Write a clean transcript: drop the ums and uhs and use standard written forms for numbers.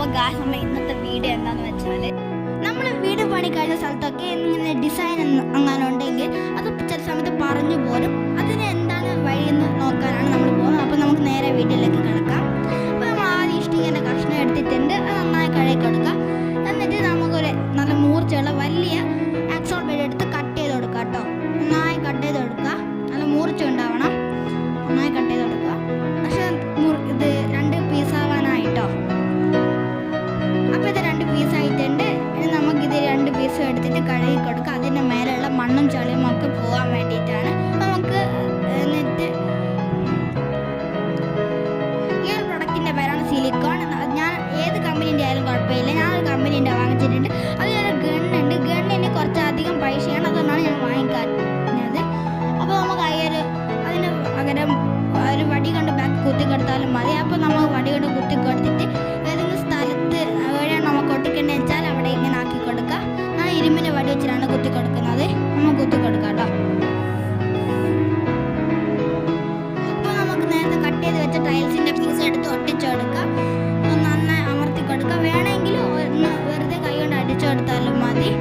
അപ്പോൾ ഗായ്സ് നമ്മൾ ഇന്നത്തെ വീഡിയോ എന്താണെന്ന് വെച്ചാൽ നമ്മൾ വീട് പണി കഴിഞ്ഞ സ്ഥലത്തൊക്കെ ഇങ്ങനെ ഡിസൈൻ അങ്ങനെ ഉണ്ടെങ്കിൽ അത് ചില സമയത്ത് പറഞ്ഞു പോരും. അതിന് എന്താണ് വഴിയെന്ന് നോക്കാനാണ് നമ്മൾ പോകുന്നത്. അപ്പോൾ നമുക്ക് നേരെ വീട്ടിലേക്ക് കിടക്കാം. അപ്പോൾ നമ്മൾ ആദ്യം ഇഷ്ടികേൻ്റെ കഷ്ണം എടുത്തിട്ടുണ്ട്, അത് നന്നായി കഴുകി കൊടുക്കുക. എന്നിട്ട് നമുക്കൊരു നല്ല മൂർച്ചയുള്ള വലിയ ആക്സോൾ ബ്ലേഡ് എടുത്ത് കട്ട് ചെയ്ത് കൊടുക്കുക കേട്ടോ. നന്നായി കട്ട് ചെയ്ത് കൊടുക്കുക, നല്ല മൂർച്ച ഉണ്ടാവണം. നന്നായി കട്ട് ചെയ്ത് കൊടുക്കുക. പക്ഷേ ഇത് 2 പീസാവാനായിട്ടോ. അപ്പോൾ ഇത് 2 പീസായിട്ടുണ്ട്. ഇനി നമുക്കിത് 2 പീസും എടുത്തിട്ട് കഴുകി കൊടുക്കുക. അതിൻ്റെ മേലെയുള്ള മണ്ണും ചളിയും ഒക്കെ പോകാൻ വേണ്ടിയിട്ടാണ്. നമുക്ക് എന്നിട്ട് ഈ ഒരു പ്രൊഡക്റ്റിൻ്റെ പേരാണ് സിലിക്കോൺ. ഞാൻ ഏത് കമ്പനീൻ്റെ ആയാലും കുഴപ്പമില്ല. ഞാനൊരു കമ്പനീൻ്റെ വാങ്ങിച്ചിട്ടുണ്ട്. അതിലൊരു ഗണ്ണുണ്ട്. ഗണ്ണിന് കുറച്ചധികം പൈസയാണ്, അതുകൊണ്ടാണ് ഞാൻ വാങ്ങിക്കാഞ്ഞത്. അപ്പോൾ നമുക്ക് അതിന് പകരം ഒരു വടി കൊണ്ട് ബാക്ക് കുത്തി കൊടുത്താലും മതി. അപ്പോൾ നമ്മൾ വടി കൊണ്ട് കുത്തി കൊടുത്തിട്ട് ഏതെങ്കിലും സ്ഥലത്ത് എവിടെയാണ് നമുക്ക് ഒട്ടിക്കേണ്ടത് വെച്ചാൽ അവിടെ ഇങ്ങനെ ആക്കി കൊടുക്കുക. ഞാൻ ഇരുമ്പിൻ്റെ വടി വെച്ചിട്ടാണ് കുത്തി കൊടുക്കുന്നത്. നമ്മൾ കുത്തി കൊടുക്കാം കേട്ടോ. അപ്പോൾ നമുക്ക് നേരത്തെ കട്ട് ചെയ്ത് വെച്ച ടൈൽസിൻ്റെ പീസ് എടുത്ത് ഒട്ടിച്ചു കൊടുക്കുക. നന്നായി അമർത്തി കൊടുക്കുക. വേണമെങ്കിൽ ഒന്ന് വെറുതെ കൈ കൊണ്ട് അടിച്ചു കൊടുത്താലും മതി.